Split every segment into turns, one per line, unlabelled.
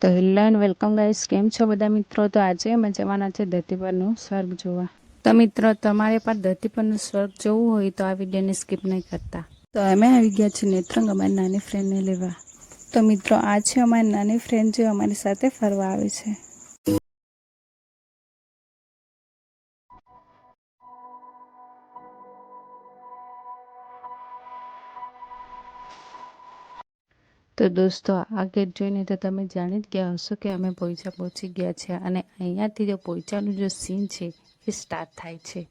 તો hello and welcome guys, કેમ છો બધા મિત્રો? તો આજે અમે જવાના છે ધરતી પરનું સ્વર્ગ જોવા. તો મિત્રો, તમારે પણ ધરતી પરનું સ્વર્ગ જોવું હોય તો આ વિડીયોને સ્કીપ નહીં કરતા. તો અમે આવી ગયા છીએ નેત્રંગ અમારી નાની ફ્રેન્ડને લેવા. તો મિત્રો, આ છે અમારી નાની ફ્રેન્ડ જે અમારી સાથે ફરવા આવે છે. તો દોસ્તો, આ ગેટ જોઈને તો તમે જાણી જ ગયા હશો કે અમે પહોંચી ગયા છે અને અહીંયાથી જો પહોંચાનું જો સીન છે એ સ્ટાર્ટ થાય છે.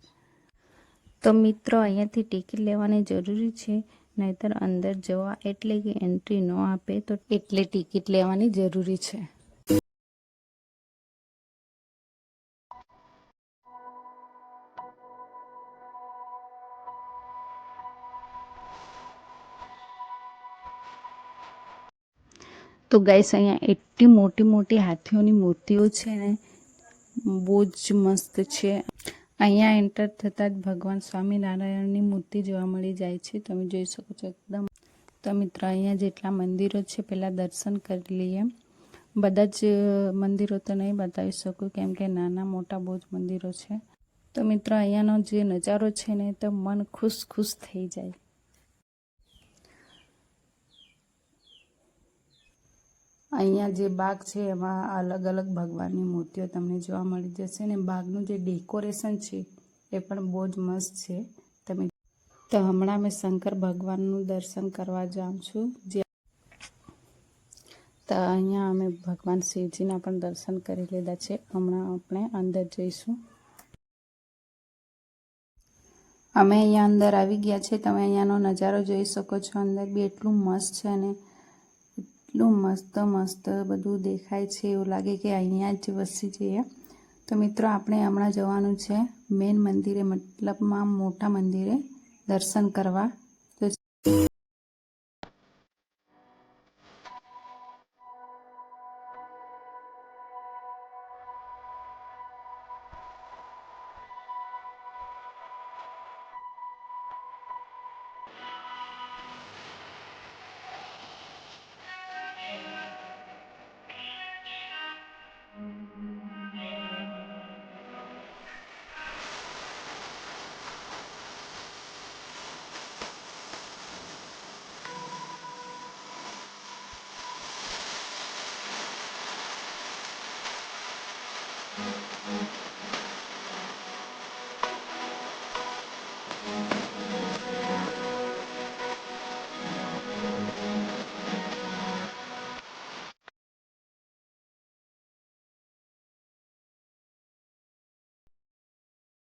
તો મિત્રો, અહીંયાથી ટિકિટ લેવાની જરૂરી છે, નહીંતર અંદર જવા એટલે કે એન્ટ્રી ન આપે તો એટલે ટિકિટ લેવાની જરૂરી છે. તો ગાઈસ, અહીંયા એટલી મોટી મોટી હાથીઓની મૂર્તિઓ છે ને, બહુ જ મસ્ત છે. અહીંયા એન્ટર થતાં જ ભગવાન સ્વામિનારાયણની મૂર્તિ જોવા મળી જાય છે. તમે જોઈ શકો છો એકદમ. તો મિત્રો, અહીંયા જેટલા મંદિરો છે પહેલાં દર્શન કરી લઈએ. બધા જ મંદિરો તો નહીં બતાવી શકું કેમ કે નાના મોટા બહુ જ મંદિરો છે. તો મિત્રો, અહીંયાનો જે નજારો છે ને તો મન ખુશ ખુશ થઈ જાય. અહીંયા જે બાગ છે એમાં અલગ અલગ ભગવાનની મૂર્તિઓ તમને જોવા મળી જશે ને બાગનું જે ડેકોરેશન છે એ પણ બહુ જ મસ્ત છે. તો હમણાં મેં શંકર ભગવાનનું દર્શન કરવા જાઉં છું. તો અહીંયા અમે ભગવાન શિવજીના પણ દર્શન કરી લીધા છે. હમણાં આપણે અંદર જઈશું. અમે અહીંયા અંદર આવી ગયા છે. તમે અહીંયાનો નજારો જોઈ શકો છો. અંદર બી એટલું મસ્ત છે અને એટલું મસ્ત મસ્ત બધું દેખાય છે, એવું લાગે કે અહીંયા જ વસી જઈએ. તો મિત્રો, આપણે હમણાં જવાનું છે મેન મંદિરે, મતલબમાં મોટા મંદિરે દર્શન કરવા. તો